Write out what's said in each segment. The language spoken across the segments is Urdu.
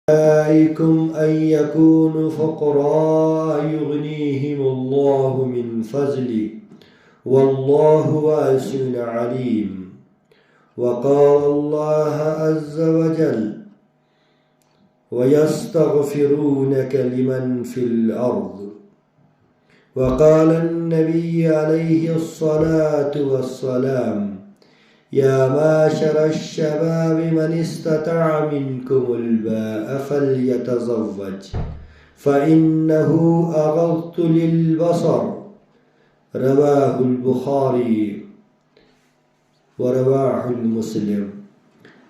أولئكم أن يكونوا فقراء يغنيهم الله من فضله والله واسع عليم. وقال الله عز وجل ويستغفرونك لمن في الأرض. وقال النبي عليه الصلاة والسلام يا معشر الشباب من استطاع منكم الباء فليتزوج فإنه أغض للبصر. رواه البخاري ورواه مسلم.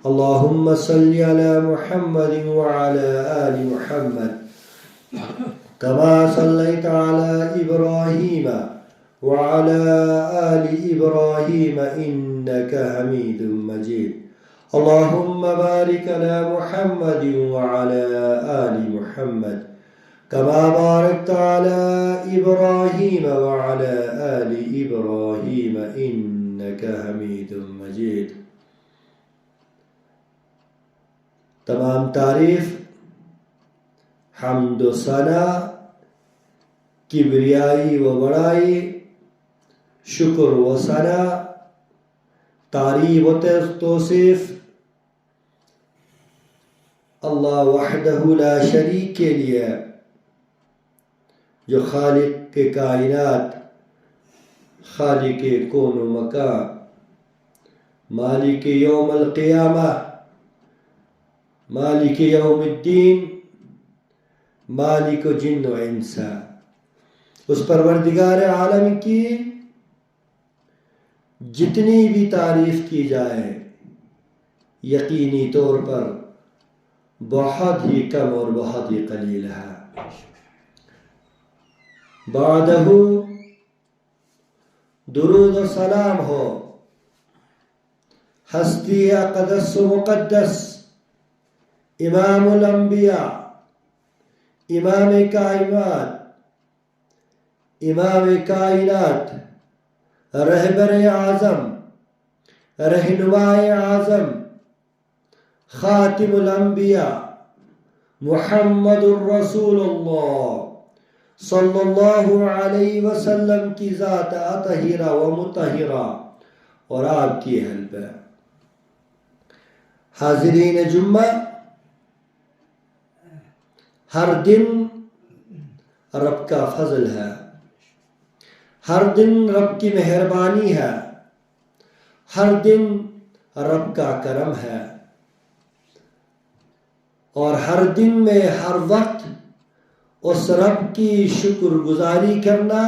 اللهم صل على محمد وعلى آل محمد كما صليت على إبراهيم وعلى آل إبراهيم إنك حميد مجيد. اللهم بارك على محمد وعلى آل محمد كما باركت على إبراهيم وعلى آل إبراهيم إنك حميد مجيد. تمام تعریف، حمد و ثنا، کبریائی و بڑائی، شکر و ثنا، تعریف و توصیف اللہ وحدہ لا شریک کے لیے، جو خالق کے کائنات، خالق کون و مکان، مالک یوم القیامہ، مالک یوم الدین، مالک و جن و انسا، اس پروردگار عالم کی جتنی بھی تعریف کی جائے یقینی طور پر بہت ہی کم اور بہت ہی قلیل ہے۔ بعدہ درود و سلام ہو ہستی اقدس و مقدس، امام الانبیاء، امام کائنات، امام کائنات، رہبر اعظم، رہنماء اعظم، خاتم الانبیاء، محمد الرسول اللہ صلی اللہ علیہ وسلم کی ذات اطہرہ و مطہرہ اور آپ کی اہل پہ۔ حاضرین جمعہ، ہر دن رب کا فضل ہے، ہر دن رب کی مہربانی ہے، ہر دن رب کا کرم ہے، اور ہر دن میں ہر وقت اس رب کی شکر گزاری کرنا،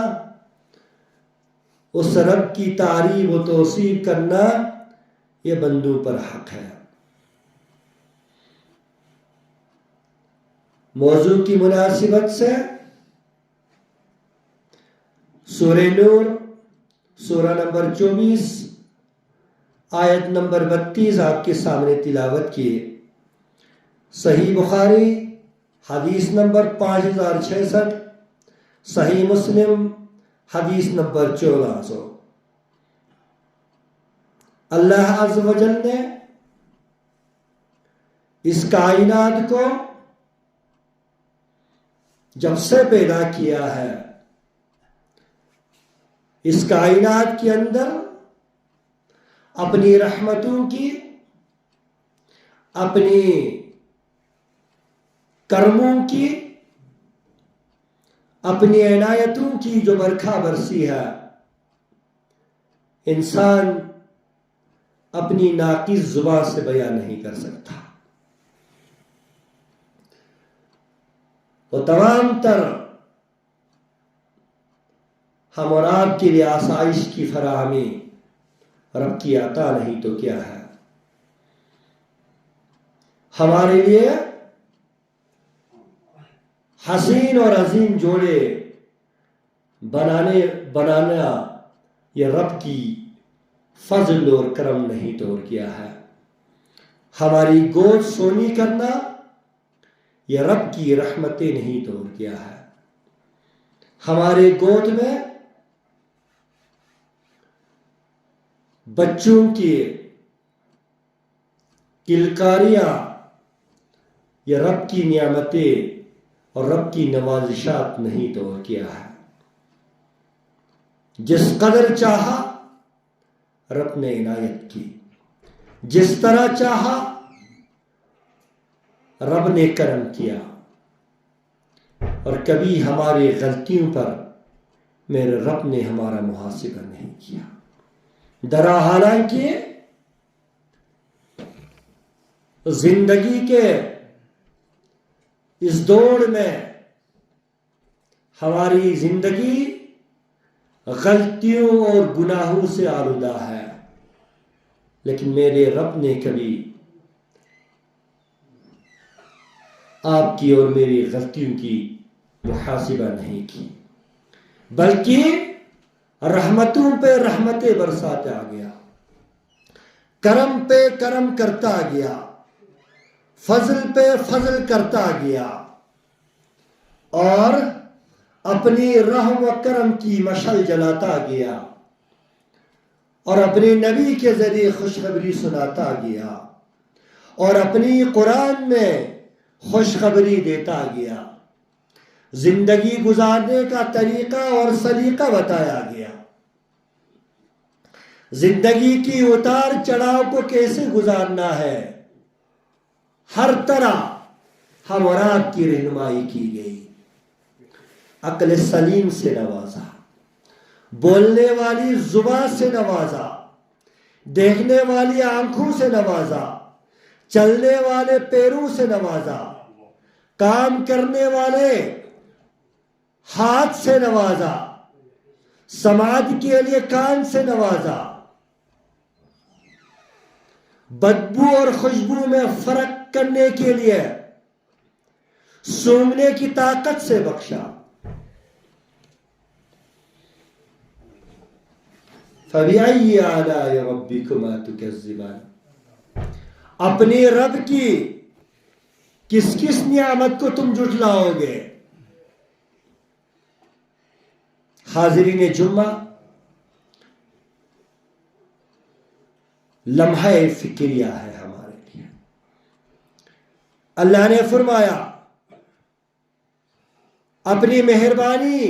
اس رب کی تعریف و توصیف کرنا، یہ بندوں پر حق ہے۔ موضوع کی مناسبت سے سورہ نور، سورہ نمبر 24، آیت نمبر 32 آپ کے سامنے تلاوت کی۔ صحیح بخاری حدیث نمبر 5066، صحیح مسلم حدیث نمبر 1400۔ اللہ عز و جل نے اس کائنات کو جب سے پیدا کیا ہے، اس کائنات کے اندر اپنی رحمتوں کی، اپنی کرموں کی، اپنی عنایتوں کی جو برکھا برسی ہے، انسان اپنی ناقص زبان سے بیان نہیں کر سکتا۔ وہ تمام تر ہم اور آپ کے لیے آسائش کی فراہمی رب کی عطا نہیں تو کیا ہے۔ ہمارے لیے حسین اور عظیم جوڑے بنانا یہ رب کی فضل اور کرم نہیں تو اور کیا ہے۔ ہماری گود سونی کرنا یہ رب کی رحمتیں نہیں تو اور کیا ہے۔ ہمارے گود میں بچوں کی کلکاریاں یہ رب کی نعمتیں اور رب کی نوازشات نہیں توڑ کیا ہے۔ جس قدر چاہا رب نے عنایت کی، جس طرح چاہا رب نے کرم کیا، اور کبھی ہماری غلطیوں پر میرے رب نے ہمارا محاسبہ نہیں کیا۔ درا حالانکہ زندگی کے اس دوڑ میں ہماری زندگی غلطیوں اور گناہوں سے آلودہ ہے، لیکن میرے رب نے کبھی آپ کی اور میری غلطیوں کی محاسبہ نہیں کی، بلکہ رحمتوں پہ رحمتیں برساتا گیا، کرم پہ کرم کرتا گیا، فضل پہ فضل کرتا گیا، اور اپنی رحم و کرم کی مشعل جلاتا گیا، اور اپنے نبی کے ذریعے خوشخبری سناتا گیا، اور اپنی قرآن میں خوشخبری دیتا گیا، زندگی گزارنے کا طریقہ اور سلیقہ بتایا گیا، زندگی کی اتار چڑھاؤ کو کیسے گزارنا ہے، ہر طرح ہم اور آپ کی رہنمائی کی گئی، عقل سلیم سے نوازا، بولنے والی زبان سے نوازا، دیکھنے والی آنکھوں سے نوازا، چلنے والے پیروں سے نوازا، کام کرنے والے ہاتھ سے نوازا، سماعت کے لیے کان سے نوازا، بدبو اور خوشبو میں فرق کرنے کے لیے سونگنے کی طاقت سے بخشا۔ فَبِأَيِّ آلَاءِ رَبِّكُمَا تُكَذِّبَانِ، اپنی رب کی کس کس نعمت کو تم جھٹلاؤ گے؟ حاضرین جمعہ، لمحہ فکریہ ہے ہمارے لیے۔ اللہ نے فرمایا اپنی مہربانی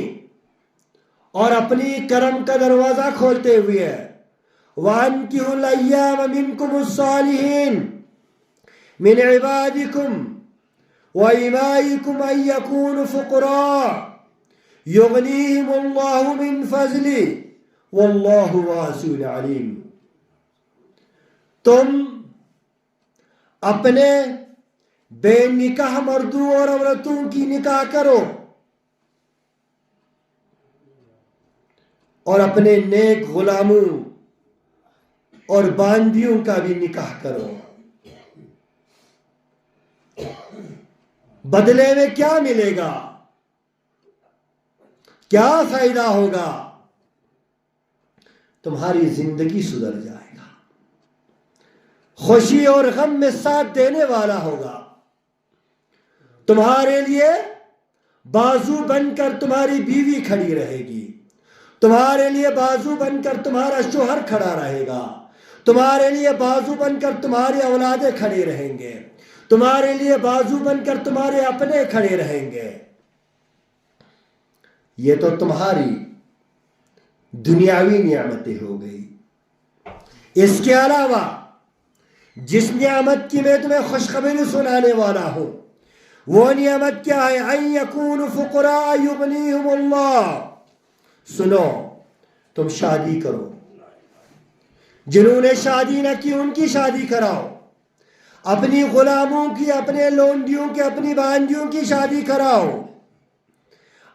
اور اپنی کرم کا دروازہ کھولتے ہوئے، وَأَنكِحُوا الْأَيَّامَ مِنكُمُ الصَّالِحِينَ مِنْ عِبَادِكُمْ وَإِمَائِكُمْ أَن يَكُونُوا فُقَرَاءَ يُغْنِيهِمُ اللَّهُ مِنْ فَضْلِهِ وَاللَّهُ وَاسِعٌ عَلِيمٌ۔ تم اپنے بے نکاح مردوں اور عورتوں کی نکاح کرو، اور اپنے نیک غلاموں اور باندیوں کا بھی نکاح کرو۔ بدلے میں کیا ملے گا؟ کیا فائدہ ہوگا؟ تمہاری زندگی سدھر جائے گا، خوشی اور غم میں ساتھ دینے والا ہوگا، تمہارے لیے بازو بن کر تمہاری بیوی کھڑی رہے گی، تمہارے لیے بازو بن کر تمہارا شوہر کھڑا رہے گا، تمہارے لیے بازو بن کر تمہاری اولادیں کھڑے رہیں گے، تمہارے لیے بازو بن کر تمہارے اپنے کھڑے رہیں گے۔ یہ تو تمہاری دنیاوی نعمتیں ہو گئی۔ اس کے علاوہ جس نعمت کی میں تمہیں خوشخبری سنانے والا ہوں، وہ نعمت کیا ہے؟ أَن يَكُونُوا فُقَرَاءَ يُغْنِيهِمُ اللَّهُ۔ سنو، تم شادی کرو، جنہوں نے شادی نہ کی ان کی شادی کراؤ، اپنی غلاموں کی، اپنے لونڈیوں کی، اپنی باندیوں کی شادی کراؤ۔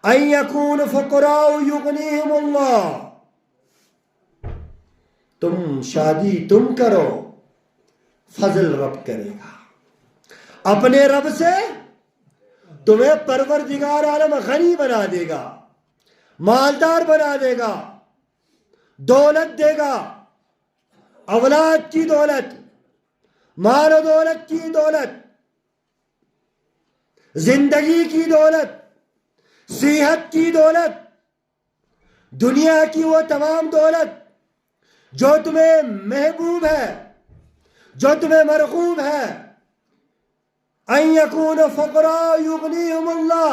أَن يَكُونُوا فُقَرَاءَ يُغْنِيهِمُ اللَّهُ، تم شادی تم کرو، فضل رب کرے گا، اپنے رب سے تمہیں پروردگار عالم غنی بنا دے گا، مالدار بنا دے گا، دولت دے گا، اولاد کی دولت، مال و دولت کی دولت، زندگی کی دولت، صحت کی دولت، دنیا کی وہ تمام دولت جو تمہیں محبوب ہے، جو تمہیں مرغوب ہے، ان یکون فقراء یغنیہم اللہ،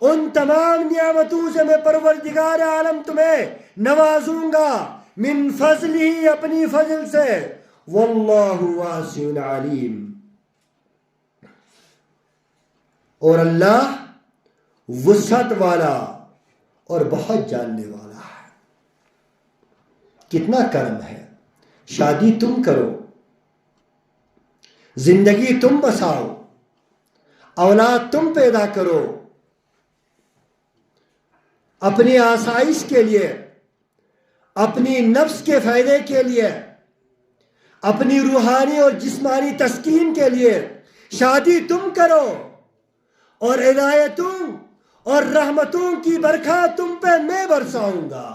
ان تمام نعمتوں سے میں پروردگار عالم تمہیں نوازوں گا، من فضلہ، اپنی فضل سے، واللہ واسع علیم، اور اللہ وسعت والا اور بہت جاننے والا ہے۔ کتنا کرم ہے، شادی تم کرو، زندگی تم بساؤ، اولاد تم پیدا کرو، اپنی آسائش کے لیے، اپنی نفس کے فائدے کے لیے، اپنی روحانی اور جسمانی تسکین کے لیے شادی تم کرو، اور عنایتوں اور رحمتوں کی برکھا تم پہ میں برساؤں گا۔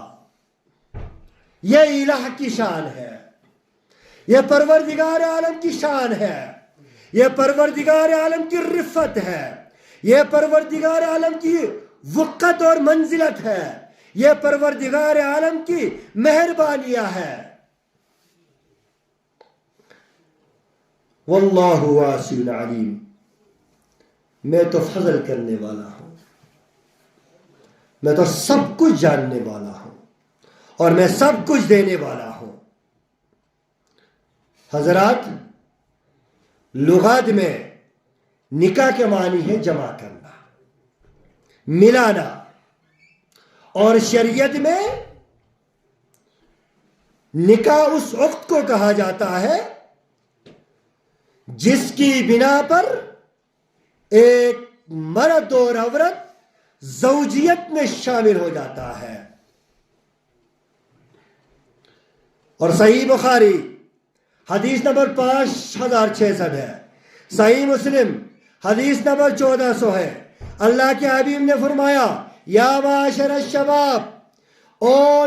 یہ الہ کی شان ہے، یہ پروردگار عالم کی شان ہے، یہ پروردگار عالم کی رفت ہے، یہ پروردگار عالم کی وقت اور منزلت ہے، یہ پروردگار عالم کی مہربانیاں ہے۔ واللہ واسع علیم، میں تو فضل کرنے والا ہوں، میں تو سب کچھ جاننے والا ہوں، اور میں سب کچھ دینے والا ہوں۔ حضرات، لغات میں نکاح کے معنی ہے جمع کرنا، ملانا، اور شریعت میں نکاح اس عقد کو کہا جاتا ہے جس کی بنا پر ایک مرد اور عورت زوجیت میں شامل ہو جاتا ہے۔ اور صحیح بخاری حدیث نمبر 5666 ہے، صحیح مسلم حدیث نمبر 1400 ہے۔ اللہ کے حبیب نے فرمایا، یا معاشر الشباب، او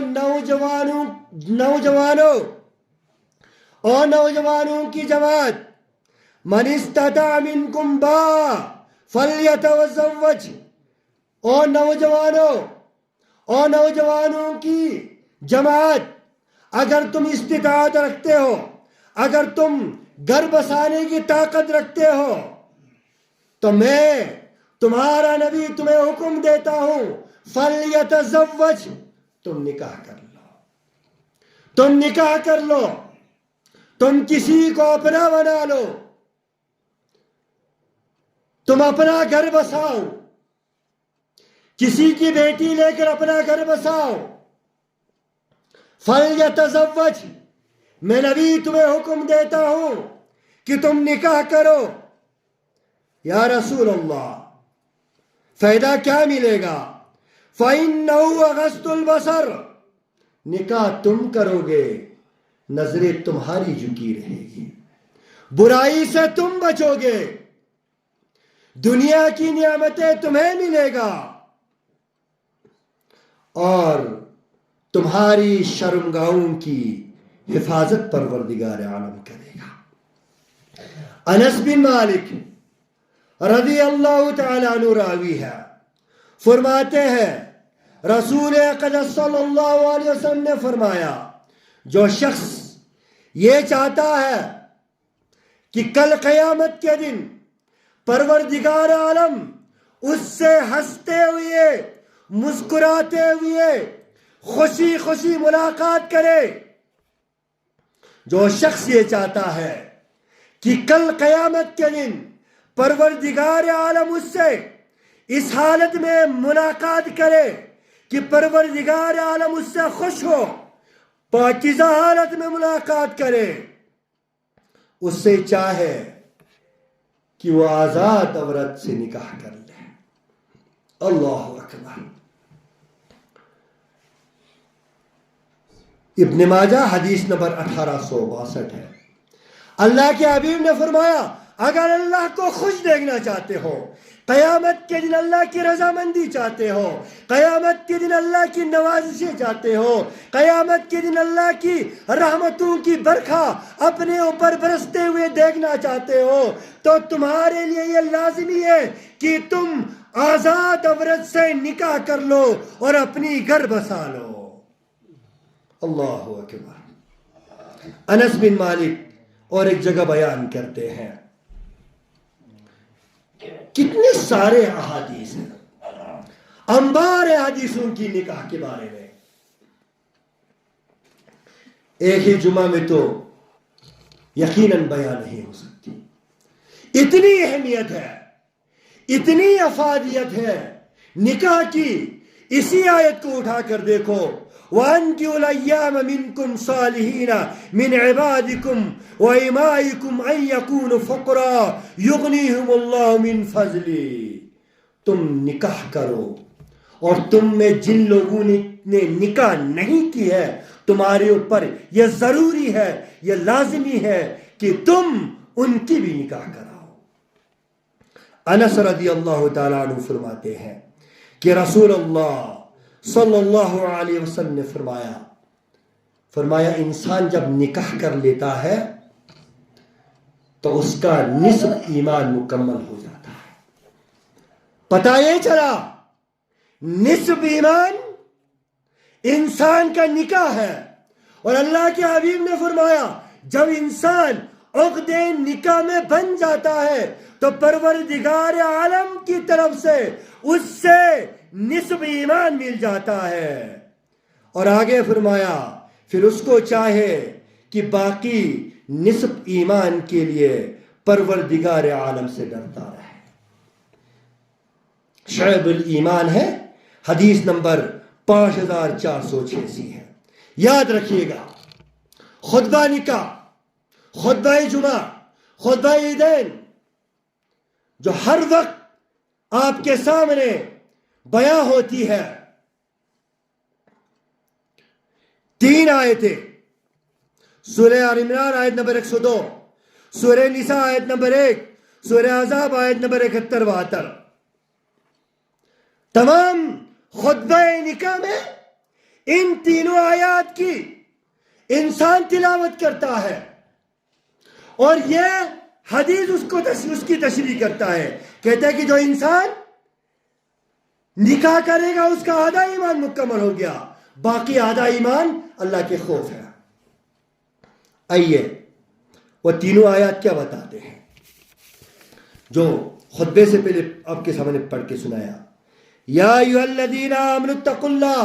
نوجوانوں کی جماعت، من استطاع منکم باء فلیتزوج، او نوجوانوں کی جماعت، اگر تم استطاعت رکھتے ہو، اگر تم گھر بسانے کی طاقت رکھتے ہو، تو میں تمہارا نبی تمہیں حکم دیتا ہوں، فلیتزوج، تم نکاح کر لو، تم نکاح کر لو، تم کسی کو اپنا بنا لو، تم اپنا گھر بساؤ، کسی کی بیٹی لے کر اپنا گھر بساؤ۔ فلیتزوج، میں نبی تمہیں حکم دیتا ہوں کہ تم نکاح کرو۔ یا رسول اللہ، فائدہ کیا ملے گا؟ فَإِنَّهُ أَغَضُّ الْبَصَرِ، نکاح تم کرو گے، نظریں تمہاری جھکی رہے گی، برائی سے تم بچو گے، دنیا کی نعمتیں تمہیں ملے گا، اور تمہاری شرمگاہوں کی حفاظت پروردگار عالم کرے گا۔ انس بن مالک رضی اللہ تعالیٰ عنہ راوی ہے، فرماتے ہیں رسول اقدس صلی اللہ علیہ وسلم نے فرمایا، جو شخص یہ چاہتا ہے کہ کل قیامت کے دن پروردگار عالم اس سے ہنستے ہوئے، مسکراتے ہوئے، خوشی خوشی ملاقات کرے، جو شخص یہ چاہتا ہے کہ کل قیامت کے دن پروردگار عالم اس سے اس حالت میں ملاقات کرے کہ پروردگار عالم اس سے خوش ہو، پاکیزہ حالت میں ملاقات کرے، اس سے چاہے کہ وہ آزاد عورت سے نکاح کر لے۔ اللہ اکبر۔ ابن ماجہ حدیث نمبر 1862 ہے۔ اللہ کے حبیب نے فرمایا، اگر اللہ کو خوش دیکھنا چاہتے ہو، قیامت کے دن اللہ کی رضامندی چاہتے ہو، قیامت کے دن اللہ کی نوازشیں چاہتے ہو، قیامت کے دن اللہ کی رحمتوں کی برکھا اپنے اوپر برستے ہوئے دیکھنا چاہتے ہو، تو تمہارے لیے یہ لازمی ہے کہ تم آزاد عورت سے نکاح کر لو اور اپنی گھر بسا لو۔ اللہ اکبر۔ انس بن مالک اور ایک جگہ بیان کرتے ہیں، کتنے سارے احادیث ہیں، انبار حدیثوں کی نکاح کے بارے میں. ایک ہی جمعہ میں تو یقیناً بیان نہیں ہو سکتی. اتنی اہمیت ہے، اتنی افادیت ہے نکاح کی. اسی آیت کو اٹھا کر دیکھو، وَأَنْكِحُوا الْأَيَّامَ مِنْكُمْ صَالِحِينَ مِنْ عِبَادِكُمْ وَإِمَائِكُمْ أَنْ يَكُونُوا فُقَرَاءَ يُغْنِيهِمُ اللَّهُ مِنْ فَضْلِهِ. تم نکاح کرو، اور تم میں جن لوگوں نے نکاح نہیں کی ہے تمہارے اوپر یہ ضروری ہے، یہ لازمی ہے کہ تم ان کی بھی نکاح کراؤ. انس رضی اللہ تعالیٰ عنہ فرماتے ہیں کہ رسول اللہ صلی اللہ علیہ وسلم نے فرمایا انسان جب نکاح کر لیتا ہے تو اس کا نصف ایمان مکمل ہو جاتا ہے. پتہ یہ چلا نصف ایمان انسان کا نکاح ہے. اور اللہ کے حبیب نے فرمایا جب انسان عقد نکاح میں بن جاتا ہے تو پروردگار عالم کی طرف سے اس سے نصف ایمان مل جاتا ہے. اور آگے فرمایا پھر اس کو چاہے کہ باقی نصف ایمان کے لیے پروردگار عالم سے ڈرتا رہے. شعب الایمان ہے، حدیث نمبر 5486 ہے. یاد رکھیے گا، خطبہ نکاح، خطبہ جمعہ، خطبہ عیدین جو ہر وقت آپ کے سامنے بیان ہوتی ہے، 3 آیتیں، سورہ آل عمران آیت نمبر 102، سورہ نساء آیت نمبر 1، سورہ احزاب آیت نمبر 71-72. تمام خطبہ نکاح میں ان تینوں آیات کی انسان تلاوت کرتا ہے، اور یہ حدیث اس کی تشریح کرتا ہے. کہتا ہے کہ جو انسان نکاح کرے گا اس کا آدھا ایمان مکمل ہو گیا، باقی آدھا ایمان اللہ کے خوف ہے. آئیے وہ تینوں آیات کیا بتاتے ہیں جو خطبے سے پہلے آپ کے سامنے پڑھ کے سنایا. یا ایھا الذین آمنوا اتقوا اللہ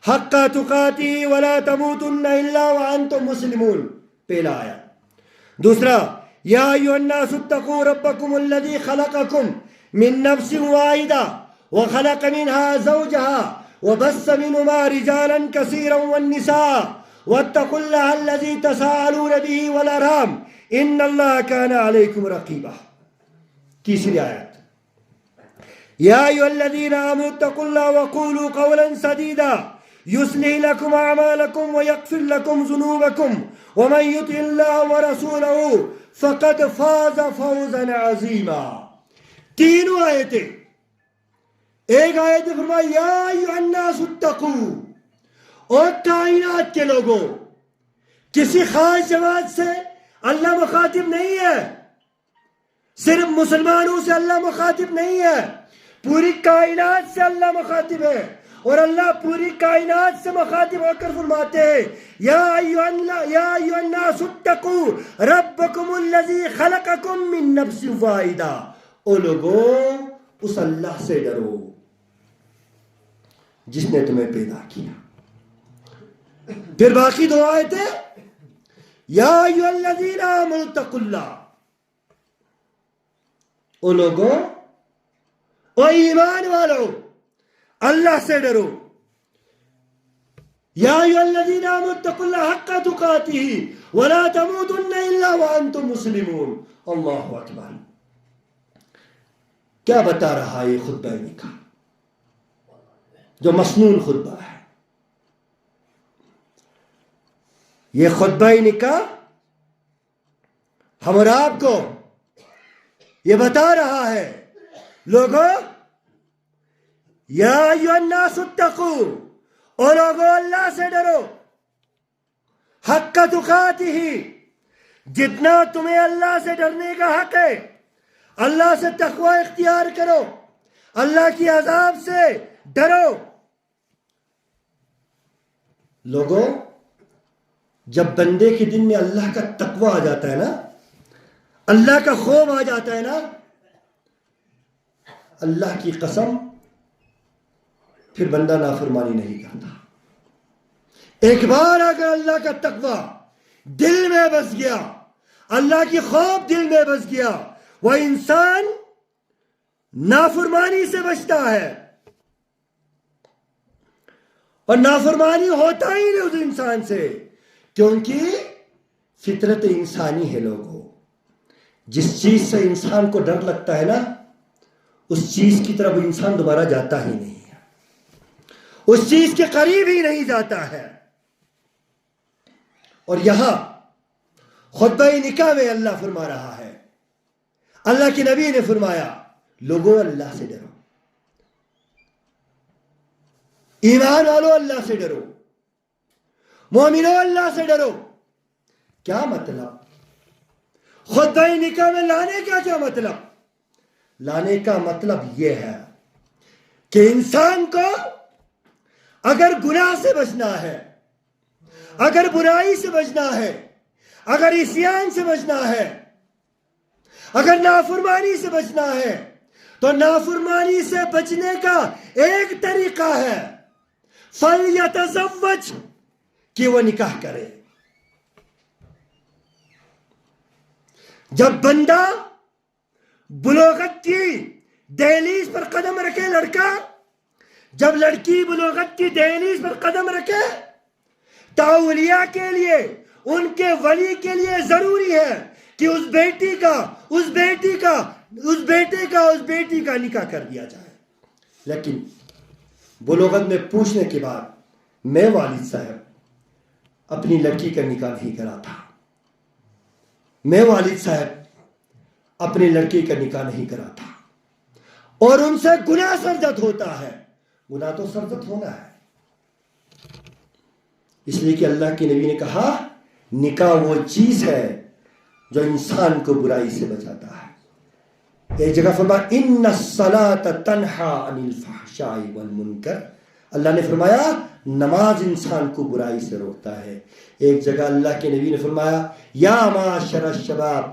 حق تقاتہ ولا تموتن الا وانتم مسلمون، پہلا آیا. دوسرا یا ایھا الناس اتقوا ربکم الذی خلقکم من نفس واحدہ وخلق منها زوجها وبث منهما رجالا كثيرا والنساء واتقوا الله الذي تساءلون به والارحام ان الله كان عليكم رقيبا. تیسری آیت یا ایھا الذین آمنوا اتقوا الله وقولوا قولا سدیدا يصلح لكم اعمالكم ويغفر لكم ذنوبكم ومن يطع الله ورسوله فقد فاز فوزا عظیما. تینوں آیتیں، ایک آیت میں فرمایا یا ایھا الناس اتقوا، اور کائنات کے لوگوں، کسی خاص جماعت سے اللہ مخاطب نہیں ہے، صرف مسلمانوں سے اللہ مخاطب نہیں ہے، پوری کائنات سے اللہ مخاطب ہے. اور اللہ پوری کائنات سے مخاطب ہو کر فرماتے ہیں یا ایھا الناس اتقوا ربکم الذی خلقکم من نفس واحدہ. او لوگوں اس اللہ سے ڈرو جس نے تمہیں پیدا کیا. پھر باقی 2 آیتیں یا ایھا الذین آمنوا اتقوا اللہ، او لوگوں، او ایمان والو، اللہ سے ڈرو. یا ایھا الذین آمنوا اتقوا اللہ حق تقاتہ ولا تموتن الا وانتم مسلمون. اللہ اکبر. کیا بتا رہا ہے یہ خطبہ نکاح جو مسنون خطبہ ہے؟ یہ خطبہ نکاح ہم اور آپ کو یہ بتا رہا ہے لوگوں یا ایھا الناس اتقوا، اور لوگوں اللہ سے ڈرو، حق تقاتہ، جتنا تمہیں اللہ سے ڈرنے کا حق ہے اللہ سے تقوی اختیار کرو، اللہ کی عذاب سے ڈرو. لوگوں جب بندے کے دل میں اللہ کا تقوی آ جاتا ہے نا، اللہ کا خوف آ جاتا ہے نا، اللہ کی قسم پھر بندہ نافرمانی نہیں کرتا. ایک بار اگر اللہ کا تقوی دل میں بس گیا، اللہ کی خوف دل میں بس گیا، وہ انسان نافرمانی سے بچتا ہے. اور نافرمانی ہوتا ہی نہیں اس انسان سے، کیونکہ فطرت انسانی ہے. لوگوں، جس چیز سے انسان کو ڈر لگتا ہے نا، اس چیز کی طرف انسان دوبارہ جاتا ہی نہیں ہے، اس چیز کے قریب ہی نہیں جاتا ہے. اور یہاں خطبہ نکاح میں اللہ فرما رہا ہے، اللہ کے نبی نے فرمایا لوگوں اللہ سے ڈرو، ایمان والو اللہ سے ڈرو، مومنو اللہ سے ڈرو. کیا مطلب؟ خطبہ نکاح میں لانے کا کیا مطلب؟ لانے کا مطلب یہ ہے کہ انسان کو اگر گناہ سے بچنا ہے، اگر برائی سے بچنا ہے، اگر عصیان سے بچنا ہے، اگر نافرمانی سے بچنا ہے، تو نافرمانی سے بچنے کا ایک طریقہ ہے فَلْيَتَزَوَّجْ، کہ وہ نکاح کرے. جب بندہ بلوغت کی دہلیز پر قدم رکھے لڑکا، جب لڑکی بلوغت کی دہلیز پر قدم رکھے، تو اولیاء کے لیے، ان کے ولی کے لیے ضروری ہے کہ اس بیٹی کا نکاح کر دیا جائے. لیکن بلوغت میں پوچھنے کے بعد میں والد صاحب اپنی لڑکی کا نکاح نہیں کراتا، میں والد صاحب اپنی لڑکی کا نکاح نہیں کراتا، اور ان سے گناہ سرزد ہوتا ہے. گناہ تو سرزد ہونا ہے، اس لیے کہ اللہ کے نبی نے کہا نکاح وہ چیز ہے جو انسان کو برائی سے بچاتا ہے. ایک جگہ فرمایا ان الصلاۃ تنہی عن الفحشاء والمنکر، اللہ نے فرمایا نماز انسان کو برائی سے روکتا ہے. ایک جگہ اللہ کے نبی نے فرمایا یا معاشر الشباب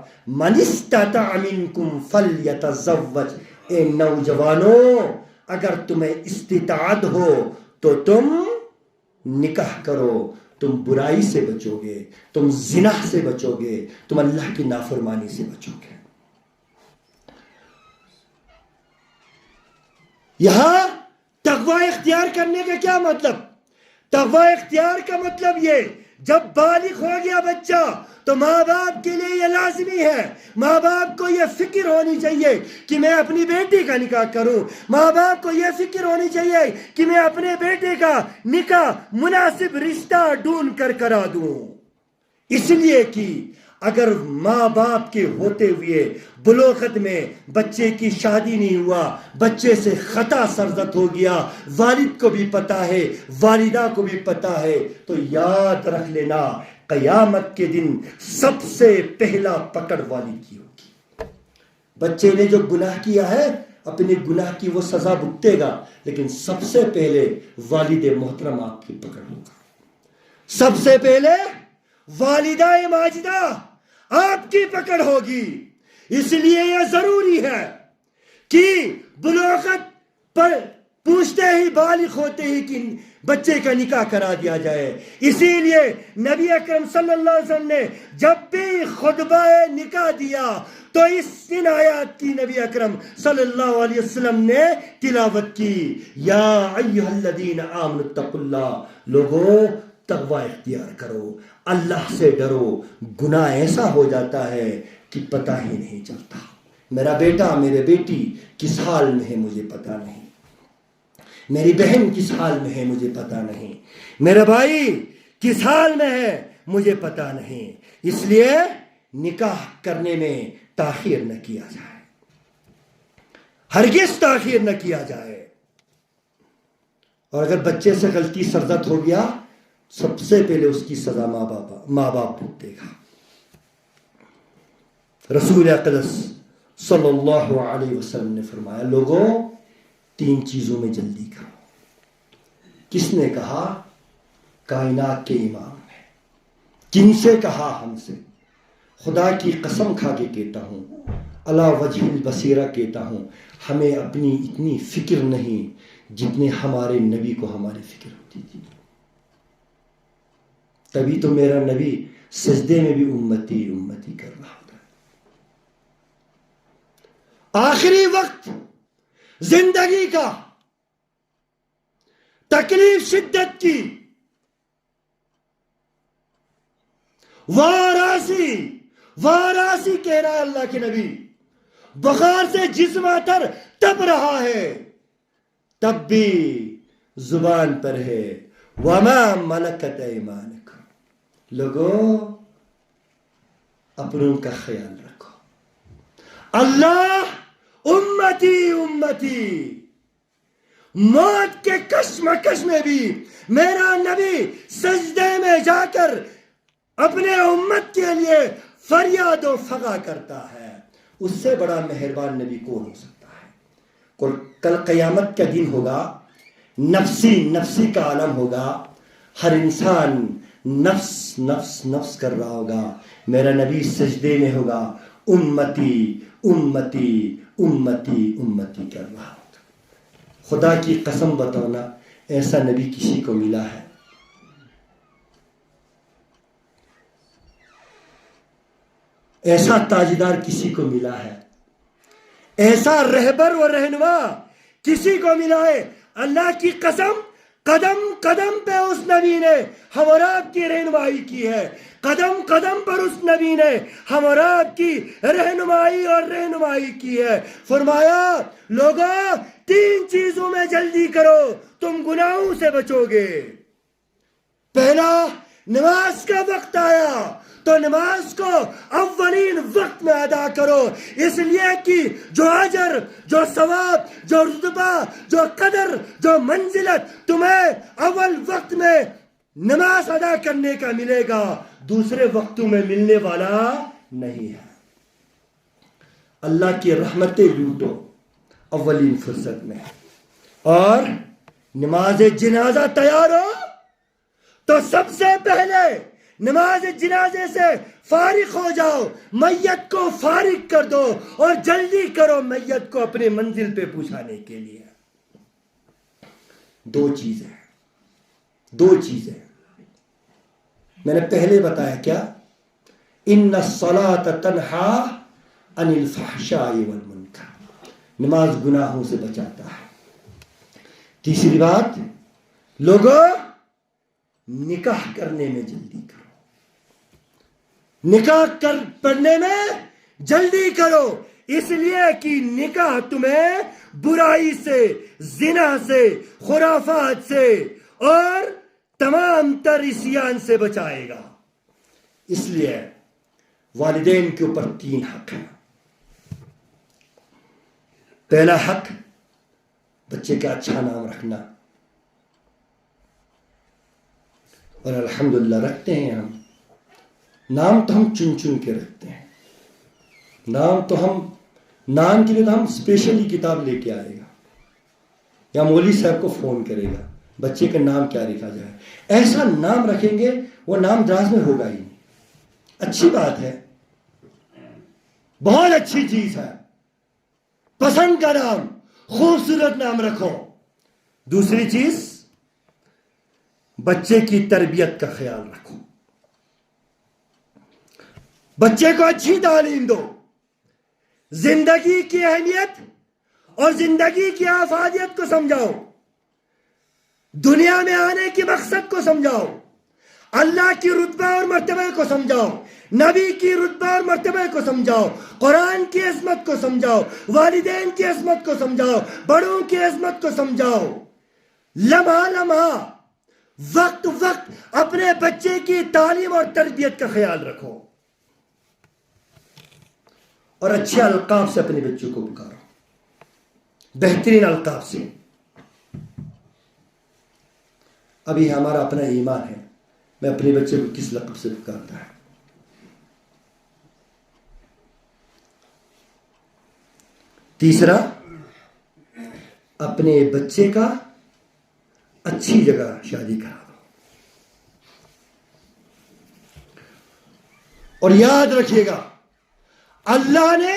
من استطاع منکم فلیتزوج، اے نوجوانوں اگر تمہیں استطاعت ہو تو تم نکاح کرو، تم برائی سے بچو گے، تم زنا سے بچو گے، تم اللہ کی نافرمانی سے بچو گے. یہاں تقوی اختیار کرنے کا کیا مطلب؟ تقوی اختیار کا مطلب یہ، جب بالغ ہو گیا بچہ تو ماں باپ کے لیے یہ لازمی ہے، ماں باپ کو یہ فکر ہونی چاہیے کہ میں اپنی بیٹی کا نکاح کروں، ماں باپ کو یہ فکر ہونی چاہیے کہ میں اپنے بیٹے کا نکاح مناسب رشتہ ڈھونڈ کر کرا دوں. اس لیے کہ اگر ماں باپ کے ہوتے ہوئے بلوغت میں بچے کی شادی نہیں ہوا، بچے سے خطا سرزد ہو گیا، والد کو بھی پتا ہے، والدہ کو بھی پتا ہے، تو یاد رکھ لینا قیامت کے دن سب سے پہلا پکڑ والد کی ہوگی. بچے نے جو گناہ کیا ہے اپنے گناہ کی وہ سزا بھگتے گا، لیکن سب سے پہلے والد محترم آپ کی پکڑ ہوگا، سب سے پہلے والدہ ماجدہ آپ کی پکڑ ہوگی. اس لیے یہ ضروری ہے کہ بلوغت پر پوچھتے ہی، بالغ ہوتے ہی کہ بچے کا نکاح کرا دیا جائے. اسی لیے نبی اکرم صلی اللہ علیہ وسلم نے جب بھی خطبہ نکاح دیا تو ان آیات کی نبی اکرم صلی اللہ علیہ وسلم نے تلاوت کی، یا ایھا الذین آمنوا اتقوا اللہ، لوگوں تقوی اختیار کرو، اللہ سے ڈرو. گناہ ایسا ہو جاتا ہے کہ پتہ ہی نہیں چلتا. میرا بیٹا میرے بیٹی کس حال میں ہے مجھے پتہ نہیں، میری بہن کس حال میں ہے مجھے پتہ نہیں، میرا بھائی کس حال میں ہے مجھے پتہ نہیں. اس لیے نکاح کرنے میں تاخیر نہ کیا جائے، ہرگز تاخیر نہ کیا جائے. اور اگر بچے سے غلطی سرزد ہو گیا، سب سے پہلے اس کی سزا ماں باپ بھگتے گا. رسول اقدس صلی اللہ علیہ وسلم نے فرمایا لوگوں 3 چیزوں میں جلدی کرو. کس نے کہا؟ کائنات کے امام نے. کن سے کہا؟ ہم سے. خدا کی قسم کھا کے کہتا ہوں علی وجہ البصیرہ کہتا ہوں، ہمیں اپنی اتنی فکر نہیں جتنے ہمارے نبی کو ہماری فکر ہوتی تھی. تبھی تو میرا نبی سجدے میں بھی امتی امتی کر رہا تھا. آخری وقت زندگی کا، تکلیف شدت کی، واراسی کہہ رہا ہے اللہ کے نبی، بخار سے جسم اتر تپ رہا ہے، تب بھی زبان پر ہے وما ملکت ایمانکم. لوگوں اپنوں کا خیال رکھو. اللہ امتی امتی، موت کے کشمکش میں بھی میرا نبی سجدے میں جا کر اپنے امت کے لیے فریاد و فغاں کرتا ہے. اس سے بڑا مہربان نبی کون ہو سکتا ہے؟ کل قیامت کا دن ہوگا، نفسی نفسی کا عالم ہوگا، ہر انسان نفس نفس نفس کر رہا ہوگا. میرا نبی سجدے میں ہوگا، امتی امتی امتی امتی کر رہا ہوگا. خدا کی قسم بتاؤ نا، ایسا نبی کسی کو ملا ہے؟ ایسا تاجدار کسی کو ملا ہے؟ ایسا رہبر و رہنما کسی کو ملا ہے؟ اللہ کی قسم، قدم قدم پہ اس نبی نے ہم اور آپ کی رہنمائی کی ہے. قدم قدم پر اس نبی نے ہم اور آپ کی رہنمائی کی ہے. فرمایا لوگوں 3 چیزوں میں جلدی کرو، تم گناہوں سے بچو گے. پہلا، نماز کا وقت آیا تو نماز کو اولین وقت میں ادا کرو، اس لیے کہ جو اجر، جو ثواب، جو رتبہ، جو قدر، جو منزلت تمہیں اول وقت میں نماز ادا کرنے کا ملے گا، دوسرے وقتوں میں ملنے والا نہیں ہے. اللہ کی رحمتیں لوٹو اولین فرصت میں، اور نماز جنازہ تیار ہو تو سب سے پہلے نماز جنازے سے فارغ ہو جاؤ، میت کو فارغ کر دو اور جلدی کرو میت کو اپنے منزل پہ پہنچانے کے لیے. 2 چیزیں میں نے پہلے بتایا کیا؟ ان الصلاۃ تنہا عن الفحشاء والمنکر، نماز گناہوں سے بچاتا ہے. تیسری بات، لوگوں نکاح کرنے میں جلدی کرو، نکاح پڑھنے میں جلدی کرو، اس لیے کہ نکاح تمہیں برائی سے، زنا سے، خرافات سے اور تمام تر عصیان سے بچائے گا. اس لیے والدین کے اوپر 3 حق ہیں. پہلا حق، بچے کا اچھا نام رکھنا، اور الحمدللہ رکھتے ہیں ہم. نام تو ہم چن چن کے رکھتے ہیں. نام کے لیے تو ہم اسپیشلی کتاب لے کے آئے گا، یا مولوی صاحب کو فون کرے گا بچے کا نام کیا رکھا جائے. ایسا نام رکھیں گے وہ نام دراز میں ہوگا ہی نہیں. اچھی بات ہے، بہت اچھی چیز ہے، پسند کا نام، خوبصورت نام رکھو. دوسری چیز، بچے کی تربیت کا خیال رکھو، بچے کو اچھی تعلیم دو، زندگی کی اہمیت اور زندگی کی افادیت کو سمجھاؤ، دنیا میں آنے کے مقصد کو سمجھاؤ، اللہ کی رتبہ اور مرتبہ کو سمجھاؤ، نبی کی رتبہ اور مرتبہ کو سمجھاؤ، قرآن کی عظمت کو سمجھاؤ، والدین کی عظمت کو سمجھاؤ، بڑوں کی عظمت کو سمجھاؤ. لمحہ لمحہ، وقت اپنے بچے کی تعلیم اور تربیت کا خیال رکھو، اور اچھے القاب سے اپنے بچوں کو پکارو، بہترین القاب سے. ابھی ہمارا اپنا ایمان ہے، میں اپنے بچے کو کس لقب سے پکارتا ہے. تیسرا، اپنے بچے کا اچھی جگہ شادی کرا دو، اور یاد رکھیے گا اللہ نے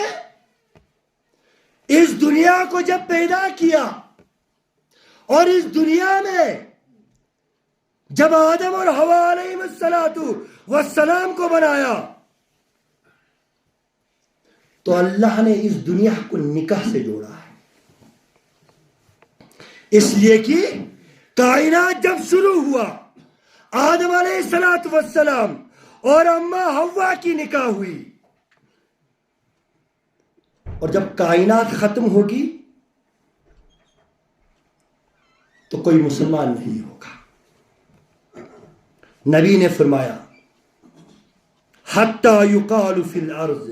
اس دنیا کو جب پیدا کیا اور اس دنیا میں جب آدم اور حوا علیہم السلام کو بنایا تو اللہ نے اس دنیا کو نکاح سے جوڑا ہے، اس لیے کہ کائنات جب شروع ہوا آدم علیہ السلام اور اماں حوا کی نکاح ہوئی، اور جب کائنات ختم ہوگی تو کوئی مسلمان نہیں ہوگا۔ نبی نے فرمایا حتی یقال فی الارض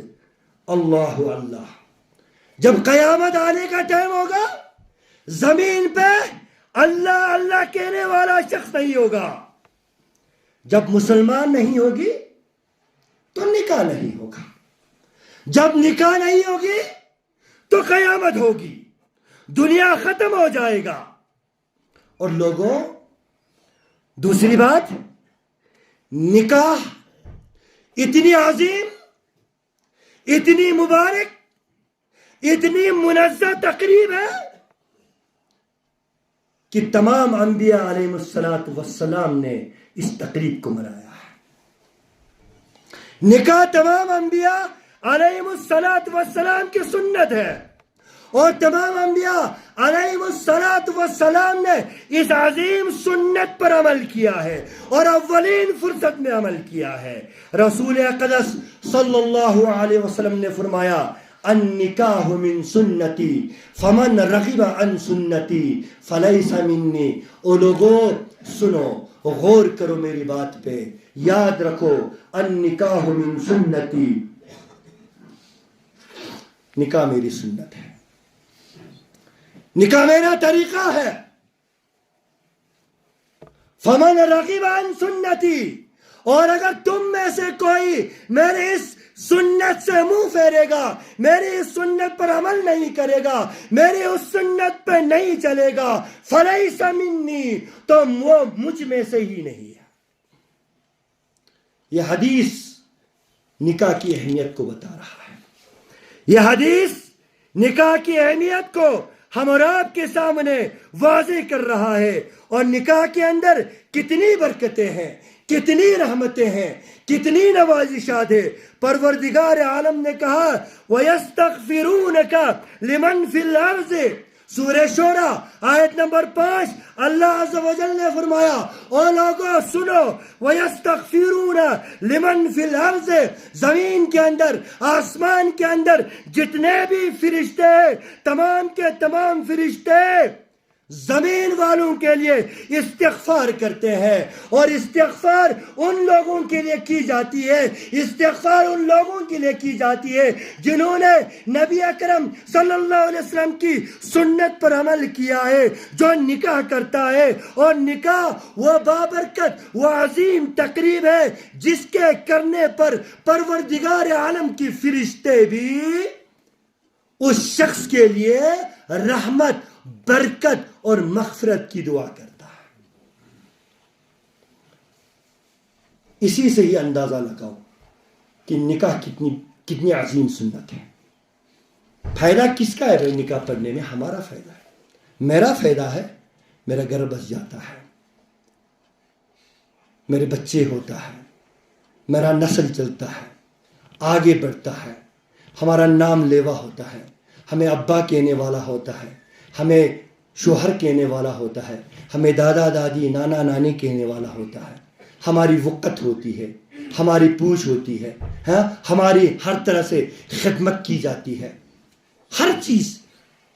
اللہ اللہ، جب قیامت آنے کا ٹائم ہوگا زمین پہ اللہ اللہ کہنے والا شخص نہیں ہوگا۔ جب مسلمان نہیں ہوگی تو نکاح نہیں ہوگا، جب نکاح نہیں ہوگی تو قیامت ہوگی، دنیا ختم ہو جائے گا۔ اور لوگوں، دوسری بات، نکاح اتنی عظیم، اتنی مبارک، اتنی منزہ تقریب ہے کہ تمام انبیاء علیہ السلام نے اس تقریب کو منایا ہے۔ نکاح تمام انبیاء علیہ السلام کی سنت ہے، اور تمام انبیاء علیہ السلام نے اس عظیم سنت پر عمل کیا ہے اور اولین فرصت میں عمل کیا ہے۔ رسول اقدس صلی اللہ علیہ وسلم نے فرمایا النکاح من سنتی فمن رغب عن سنتی فلیس منی۔ او لوگوں سنو، غور کرو میری بات پہ، یاد رکھو النکاح من سنتی، نکاح میری سنت ہے، نکاح میرا طریقہ ہے۔ فمن رغب عن سنتی، اور اگر تم میں سے کوئی میرے اس سنت سے منہ پھیرے گا، میری اس سنت پر عمل نہیں کرے گا، میری اس سنت پہ نہیں چلے گا، فلیس منی، تو وہ مجھ میں سے ہی نہیں ہے۔ یہ حدیث نکاح کی اہمیت کو بتا رہا ہے، یہ حدیث نکاح کی اہمیت کو ہم اور آپ کے سامنے واضح کر رہا ہے، اور نکاح کے اندر کتنی برکتیں ہیں، کتنی رحمتیں ہیں، کتنی نوازشات ہیں۔ پروردگار عالم نے کہا وَيَسْتَغْفِرُونَكَ لِمَنْ فِي الْأَرْضِ، سورہ شورى آیت نمبر 5، اللہ عز و جل نے فرمایا او لوگوں سنو، وَيَسْتَغْفِرُونَ لِمَنْ فِي الْأَرْضِ، زمین کے اندر، آسمان کے اندر جتنے بھی فرشتے ہیں، تمام کے تمام فرشتے زمین والوں کے لیے استغفار کرتے ہیں، اور استغفار ان لوگوں کے لیے کی جاتی ہے، استغفار ان لوگوں کے لیے کی جاتی ہے جنہوں نے نبی اکرم صلی اللہ علیہ وسلم کی سنت پر عمل کیا ہے، جو نکاح کرتا ہے۔ اور نکاح وہ بابرکت، وہ عظیم تقریب ہے جس کے کرنے پر پروردگار عالم کی فرشتے بھی اس شخص کے لیے رحمت، برکت اور مغفرت کی دعا کرتا ہے۔ اسی سے ہی اندازہ لگاؤ کہ نکاح کتنی عظیم سنت ہے۔ فائدہ کس کا ہے نکاح پڑھنے میں؟ ہمارا فائدہ ہے، میرا فائدہ ہے، میرا گھر بس جاتا ہے، میرے بچے ہوتا ہے، میرا نسل چلتا ہے، آگے بڑھتا ہے، ہمارا نام لیوا ہوتا ہے، ہمیں ابا کہنے والا ہوتا ہے، ہمیں شوہر کہنے والا ہوتا ہے، ہمیں دادا دادی نانا نانی کہنے والا ہوتا ہے، ہماری وقت ہوتی ہے، ہماری پوچھ ہوتی ہے، ہماری ہر طرح سے خدمت کی جاتی ہے، ہر چیز،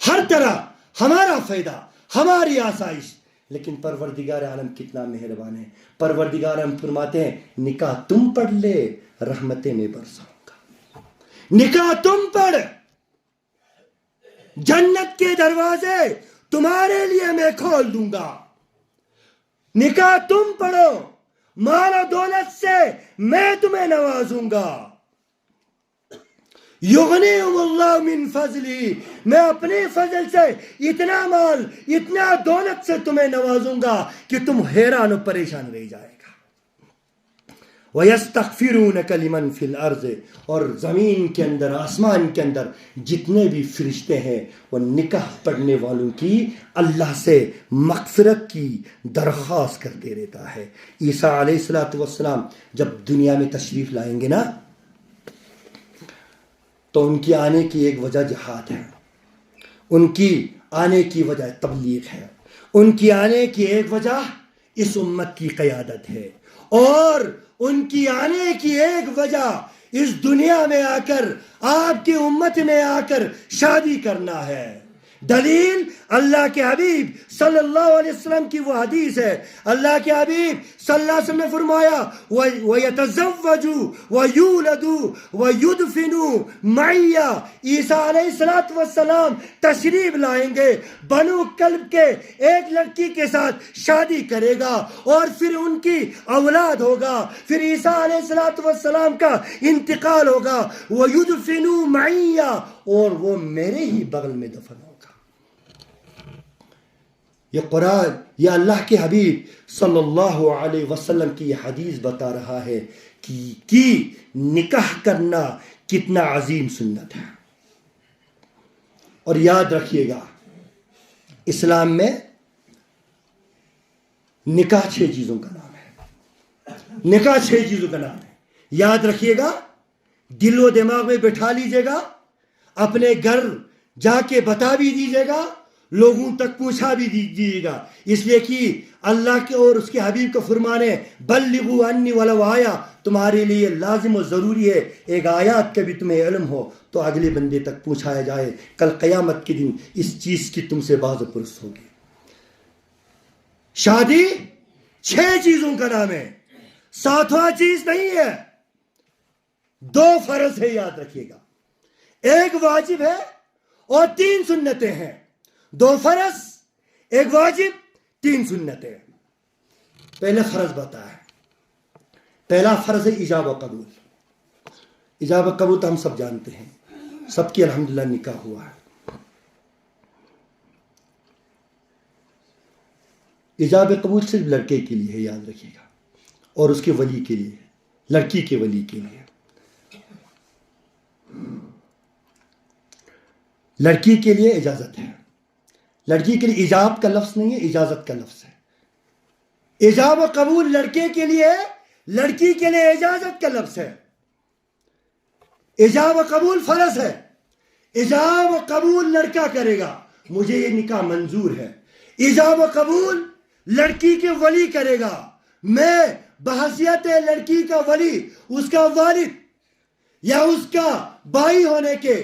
ہر طرح ہمارا فائدہ، ہماری آسائش۔ لیکن پروردگار عالم کتنا مہربان ہے، پروردگار عالم فرماتے ہیں نکاح تم پڑھ لے رحمتیں میں برساؤں گا، نکاح تم پڑھ، جنت کے دروازے تمہارے لیے میں کھول دوں گا، نکاح تم پڑھو، مال و دولت سے میں تمہیں نوازوں گا، یغنیہم اللہ من فضلی، میں اپنے فضل سے اتنا مال، اتنا دولت سے تمہیں نوازوں گا کہ تم حیران و پریشان رہ جائے گا۔ وَيَسْتَغْفِرُونَكَ لِمَنْ فِي الْأَرْضِ، اور زمین کے اندر آسمان کے اندر جتنے بھی فرشتے ہیں وہ نکاح پڑھنے والوں کی اللہ سے مغفرت کی درخواست کرتے رہتا ہے۔ عیسیٰ علیہ السلام جب دنیا میں تشریف لائیں گے نا تو ان کی آنے کی ایک وجہ جہاد ہے، ان کی آنے کی وجہ تبلیغ ہے، ان کی آنے کی ایک وجہ اس امت کی قیادت ہے، اور ان کی آنے کی ایک وجہ اس دنیا میں آ کر آپ کی امت میں آ کر شادی کرنا ہے۔ دلیل اللہ کے حبیب صلی اللہ علیہ وسلم کی وہ حدیث ہے، اللہ کے حبیب صلی اللہ علیہ وسلم نے فرمایا وَيَتَزَوَّجُوا وَيُولَدُوا وَيُدْفِنُوا مَعِيَّ، عیسیٰ علیہ السلام تشریف لائیں گے، بنو کلب کے ایک لڑکی کے ساتھ شادی کرے گا اور پھر ان کی اولاد ہوگا، پھر عیسیٰ علیہ السلام کا انتقال ہوگا، وَيُدْفِنُوا مَعِيَّ، اور وہ میرے ہی بغل میں دفن ہوگا۔ یہ قرآن، یہ اللہ کے حبیب صلی اللہ علیہ وسلم کی یہ حدیث بتا رہا ہے کہ نکاح کرنا کتنا عظیم سنت ہے۔ اور یاد رکھیے گا اسلام میں نکاح 6 چیزوں کا نام ہے، نکاح 6 چیزوں کا نام ہے، یاد رکھیے گا، دل و دماغ میں بٹھا لیجیے گا، اپنے گھر جا کے بتا بھی دیجیے گا، لوگوں تک پوچھا بھی دیجیے گا، اس لیے کہ اللہ کے اور اس کے حبیب کا فرمان ہے بلغوا عنی ولو آیا، تمہارے لیے لازم و ضروری ہے ایک آیات کا بھی تمہیں علم ہو تو اگلے بندے تک پوچھایا جائے، کل قیامت کے دن اس چیز کی تم سے باز پرس ہوگی۔ شادی 6 چیزوں کا نام ہے، 7واں چیز نہیں ہے، 2 فرض ہے، یاد رکھیے گا، 1 واجب ہے اور 3 سنتیں ہیں، 2 فرض 1 واجب 3 سنتیں۔ پہلے فرض بتا ہے، پہلا فرض ہے ایجاب و قبول۔ ایجاب و قبول تو ہم سب جانتے ہیں، سب کی الحمدللہ نکاح ہوا ہے۔ ایجاب قبول صرف لڑکے کے لیے ہے، یاد رکھیے گا، اور اس کے ولی کے لیے، لڑکی کے ولی کے لیے۔ لڑکی کے لیے اجازت ہے، لڑکی کے لیے ایجاب کا لفظ نہیں ہے، اجازت کا لفظ ہے۔ ایجاب و قبول لڑکے کے لیے ہے، لڑکی کے لیے اجازت کا لفظ ہے۔ ایجاب و قبول فرض ہے، ایجاب و قبول لڑکا کرے گا، مجھے یہ نکاح منظور ہے۔ ایجاب و قبول لڑکی کے ولی کرے گا، میں بحیثیت لڑکی کا ولی، اس کا والد یا اس کا بھائی ہونے کے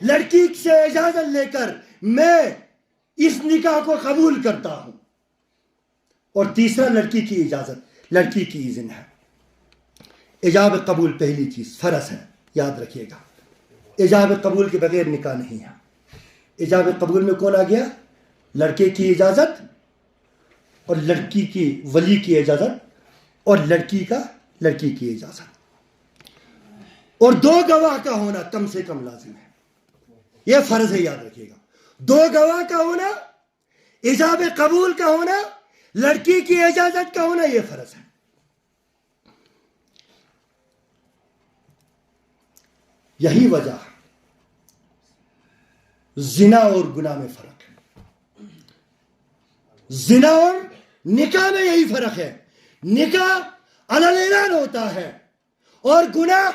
لڑکی سے اجازت لے کر میں اس نکاح کو قبول کرتا ہوں۔ اور تیسرا لڑکی کی اجازت، لڑکی کی اذن ہے۔ ایجاب قبول پہلی چیز فرض ہے، یاد رکھیے گا، ایجاب قبول کے بغیر نکاح نہیں ہے۔ ایجاب قبول میں کون آ گیا؟ لڑکے کی اجازت اور لڑکی کی ولی کی اجازت اور لڑکی کی اجازت، اور 2 گواہ کا ہونا کم سے کم لازم ہے، یہ فرض ہے، یاد رکھیے گا۔ 2 گواہ کا ہونا، ایجاب قبول کا ہونا، لڑکی کی اجازت کا ہونا، یہ فرض ہے۔ یہی وجہ زنا اور گناہ میں فرق ہے، زنا اور نکاح میں یہی فرق ہے۔ نکاح علل اعلان ہوتا ہے اور گناہ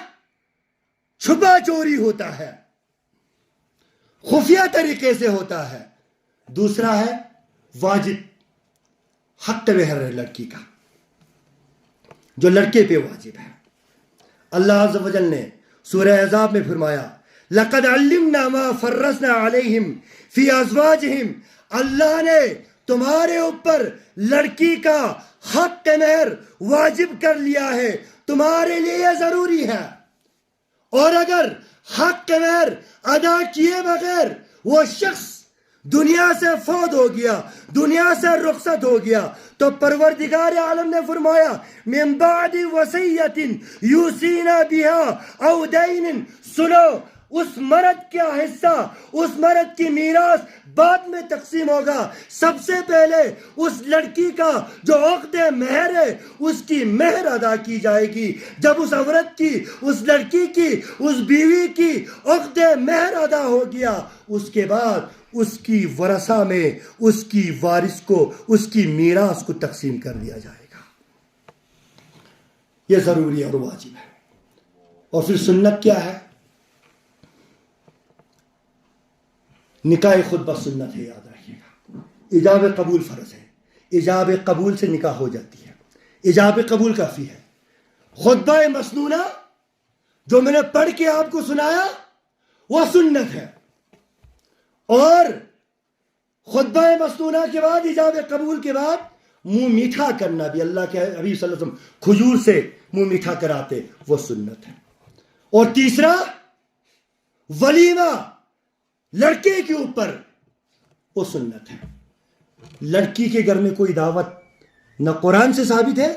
چھپا چوری ہوتا ہے، خفیہ طریقے سے ہوتا ہے۔ دوسرا ہے واجب، حق مہر ہے لڑکی کا، جو لڑکے پہ واجب ہے۔ اللہ عز و جل نے سورہ احزاب میں فرمایا لَقَدْ عَلِّمْنَا مَا فَرَّضْنَا عَلَيْهِمْ فِي أَزْوَاجِهِمْ، اللہ نے تمہارے اوپر لڑکی کا حق مہر واجب کر لیا ہے، تمہارے لیے ضروری ہے، اور اگر حق مہر ادا کیے بغیر وہ شخص دنیا سے فوت ہو گیا، دنیا سے رخصت ہو گیا، تو پروردگار عالم نے فرمایا من بعد وصیت یوصینا بها او دین، سنو اس مرد کا حصہ، اس مرد کی میراث بعد میں تقسیم ہوگا. سب سے پہلے اس لڑکی کا جو عقد مہر ہے اس کی مہر ادا کی جائے گی. جب اس عورت کی، اس لڑکی کی، اس بیوی کی عقد مہر ادا ہو گیا، اس کے بعد اس کی ورثہ میں اس کی وارث کو، اس کی میراث کو تقسیم کر دیا جائے گا. یہ ضروری اور واجب ہے. اور پھر سنت کیا ہے؟ نکاح خطبہ سنت ہے، یاد رکھیے گا. ایجاب قبول فرض ہے. ایجاب قبول سے نکاح ہو جاتی ہے. ایجاب قبول کافی ہے. خطبہ مسنونہ جو میں نے پڑھ کے آپ کو سنایا وہ سنت ہے. اور خطبہ مسنونہ کے بعد، ایجاب قبول کے بعد منہ میٹھا کرنا بھی، اللہ کے حبیب صلی اللہ علیہ وسلم کھجور سے منہ میٹھا کراتے، وہ سنت ہے. اور تیسرا ولیمہ لڑکے کے اوپر، وہ سنت ہے. لڑکی کے گھر میں کوئی دعوت نہ قرآن سے ثابت ہے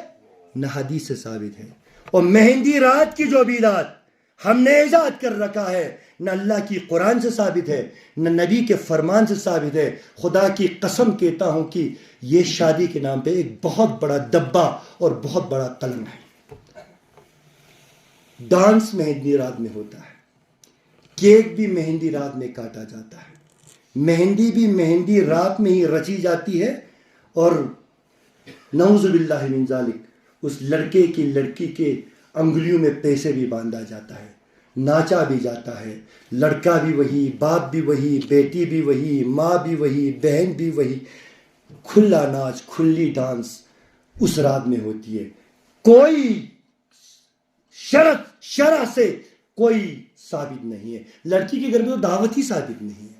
نہ حدیث سے ثابت ہے. اور مہندی رات کی جو بیدات ہم نے ایجاد کر رکھا ہے، نہ اللہ کی قرآن سے ثابت ہے نہ نبی کے فرمان سے ثابت ہے. خدا کی قسم کہتا ہوں کہ یہ شادی کے نام پہ ایک بہت بڑا دبا اور بہت بڑا قلم ہے. ڈانس مہندی رات میں ہوتا ہے، کیک بھی مہندی رات میں کاٹا جاتا ہے، مہندی بھی مہندی رات میں ہی رچی جاتی ہے. اور نعوذ باللہ من ذالک اس لڑکے کی لڑکی کے انگلیوں میں پیسے بھی باندھا جاتا ہے، ناچا بھی جاتا ہے. لڑکا بھی وہی، باپ بھی وہی، بیٹی بھی وہی، ماں بھی وہی، بہن بھی وہی. کھلا ناچ، کھلی ڈانس اس رات میں ہوتی ہے. کوئی شرع سے کوئی ثابت نہیں ہے. لڑکی کے گھر میں تو دعوت ہی ثابت نہیں ہے.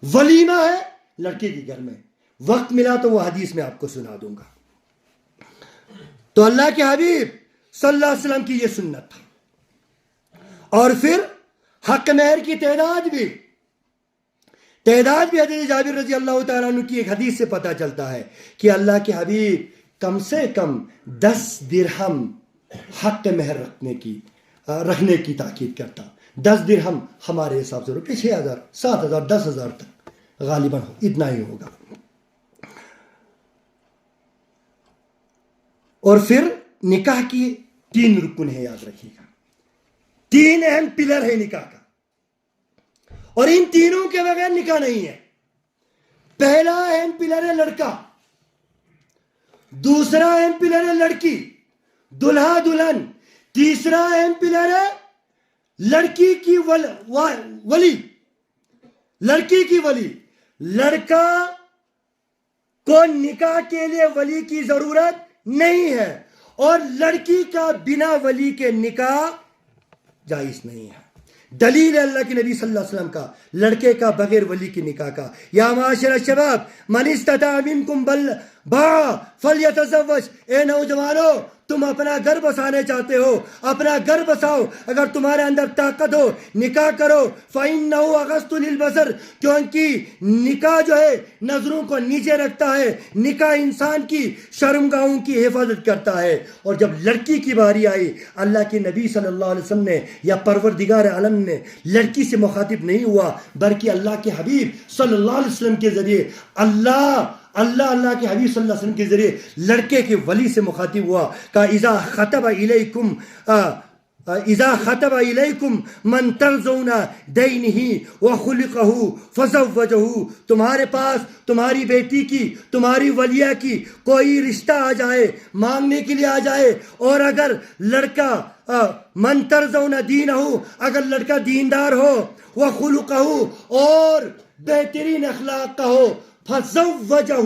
ولیمہ ہے لڑکے کے گھر میں. وقت ملا تو وہ حدیث میں آپ کو سنا دوں گا. تو اللہ کے حبیب صلی اللہ علیہ وسلم کی یہ سنت تھا. اور پھر حق مہر کی تعداد بھی حضرت جابر رضی اللہ تعالیٰ عنہ کی ایک حدیث سے پتہ چلتا ہے کہ اللہ کے حبیب کم سے کم 10 درہم حق مہر رکھنے کی تاکید کرتا. 10 درہم ہمارے حساب سے روپے 6,000 7,000 10,000 تک غالباً اتنا ہی ہوگا. اور پھر نکاح کی 3 رکن ہے، یاد رکھیے گا. 3 اہم پلر ہے نکاح کا، اور ان تینوں کے بغیر نکاح نہیں ہے. پہلا اہم پلر ہے لڑکا، دوسرا اہم پلر ہے لڑکی، دلہا دلہن. تیسرا اہم پلر ہے لڑکی کی ولی، لڑکی کی ولی. لڑکا کو نکاح کے لیے ولی کی ضرورت نہیں ہے، اور لڑکی کا بنا ولی کے نکاح جائز نہیں ہے. دلیل ہے اللہ کے نبی صلی اللہ علیہ وسلم کا لڑکے کا بغیر ولی کی نکاح کا. یا معاشر الشباب من استطاع منکم الباء فلیتزوج. اے نوجوانوں، تم اپنا گھر بسانے چاہتے ہو، اپنا گھر بساؤ. اگر تمہارے اندر طاقت ہو نکاح کرو. فإنه أغض للبصر، کیونکہ نکاح جو ہے نظروں کو نیچے رکھتا ہے. نکاح انسان کی شرمگاہوں کی حفاظت کرتا ہے. اور جب لڑکی کی باری آئی، اللہ کے نبی صلی اللہ علیہ وسلم نے یا پروردگار عالم نے لڑکی سے مخاطب نہیں ہوا، بلکہ اللہ کے حبیب صلی اللہ علیہ وسلم کے ذریعے اللہ کے حبیب صلی اللہ علیہ وسلم کے ذریعے لڑکے کے ولی سے مخاطب ہوا. کہا اذا خطب الیکم من ترضون دینہ وخلقہ فزوجہ. تمہارے پاس تمہاری بیٹی کی، تمہاری ولیہ کی کوئی رشتہ آ جائے، مانگنے کے لیے آ جائے، اور اگر لڑکا من ترضون دینہ، اگر لڑکا دیندار ہو، وخلقہ، اور بہترین اخلاق کا ہو، فزوجہ،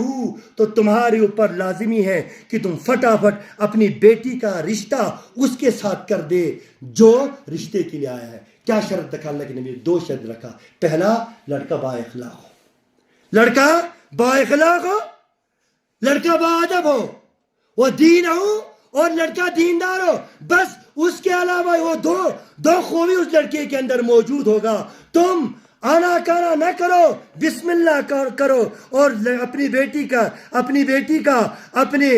تو تمہارے اوپر لازمی ہے کہ تم فٹافٹ اپنی بیٹی کا رشتہ اس کے ساتھ کر دے جو رشتے کے لیے آیا ہے. کیا شرط رکھا اللہ کے نبی؟ 2 شرط رکھا. پہلا، لڑکا با اخلاق ہو، لڑکا با اخلاق ہو، لڑکا با ادب ہو، وہ دین ہو، اور لڑکا دیندار ہو. بس اس کے علاوہ وہ دو خوبی اس لڑکے کے اندر موجود ہوگا. تم آنا کانا نہ کرو، بسم اللہ کرو، اور اپنی بیٹی کا اپنے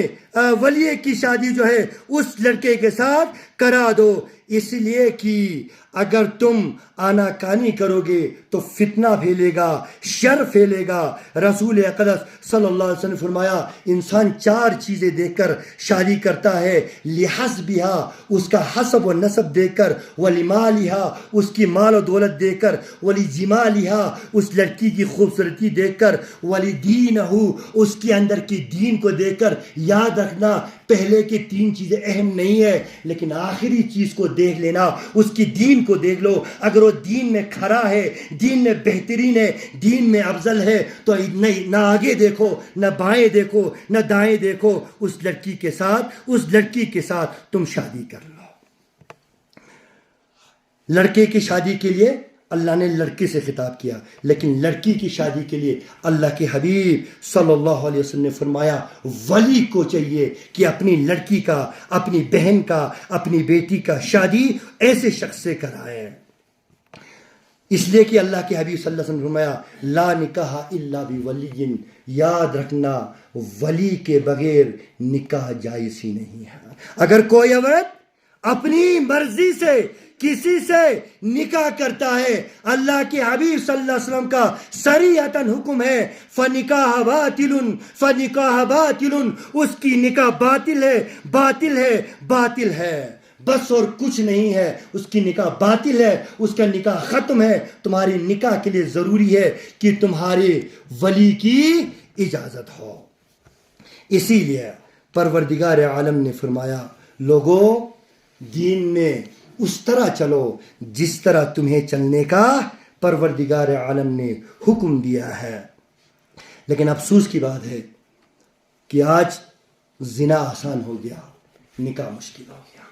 ولی کی شادی جو ہے اس لڑکے کے ساتھ کرا دو. اس لیے کہ اگر تم آناکانی کرو گے تو فتنہ پھیلے گا، شر پھیلے گا۔ رسول اقدس صلی اللہ علیہ وسلم نے فرمایا انسان 4 چیزیں دیکھ کر شادی کرتا ہے، لحسبھا اس کا حسب و نسب دیکھ کر، ولمالھا اس کی مال و دولت دیکھ کر، ولجمالھا اس لڑکی کی خوبصورتی دیکھ کر، ولدینہ اس کے اندر کی دین کو دیکھ کر۔ یاد رکھنا پہلے کی 3 چیزیں اہم نہیں ہے، لیکن آخری چیز کو دیکھ لینا، اس کی دین کو دیکھ لو۔ اگر وہ دین میں کھڑا ہے، دین میں بہترین ہے، دین میں افضل ہے، تو نہ آگے دیکھو، نہ بائیں دیکھو، نہ دائیں دیکھو، اس لڑکی کے ساتھ تم شادی کر لو۔ لڑکے کی شادی کے لیے اللہ نے لڑکے سے خطاب کیا، لیکن لڑکی کی شادی کے لیے اللہ کے حبیب صلی اللہ علیہ وسلم نے فرمایا ولی کو چاہیے کہ اپنی لڑکی کا، اپنی بہن کا، اپنی بیٹی کا شادی ایسے شخص سے کرائے۔ اس لیے کہ اللہ کے حبیب صلی اللہ علیہ وسلم نے فرمایا لا نکاح الا بولی، یاد رکھنا ولی کے بغیر نکاح جائز ہی نہیں ہے۔ اگر کوئی عورت اپنی مرضی سے کسی سے نکاح کرتا ہے، اللہ کے حبیب صلی اللہ علیہ وسلم کا صریحتاً حکم ہے فنکاح باطل، فنکاح باطل، اس کی نکاح باطل ہے، باطل ہے، باطل ہے، بس اور کچھ نہیں ہے۔ اس کی نکاح باطل ہے، اس کا نکاح ختم ہے۔ تمہاری نکاح کے لیے ضروری ہے کہ تمہارے ولی کی اجازت ہو۔ اسی لیے پروردگار عالم نے فرمایا لوگوں دین میں اس طرح چلو جس طرح تمہیں چلنے کا پروردگار عالم نے حکم دیا ہے۔ لیکن افسوس کی بات ہے کہ آج زنا آسان ہو گیا، نکاح مشکل ہو گیا،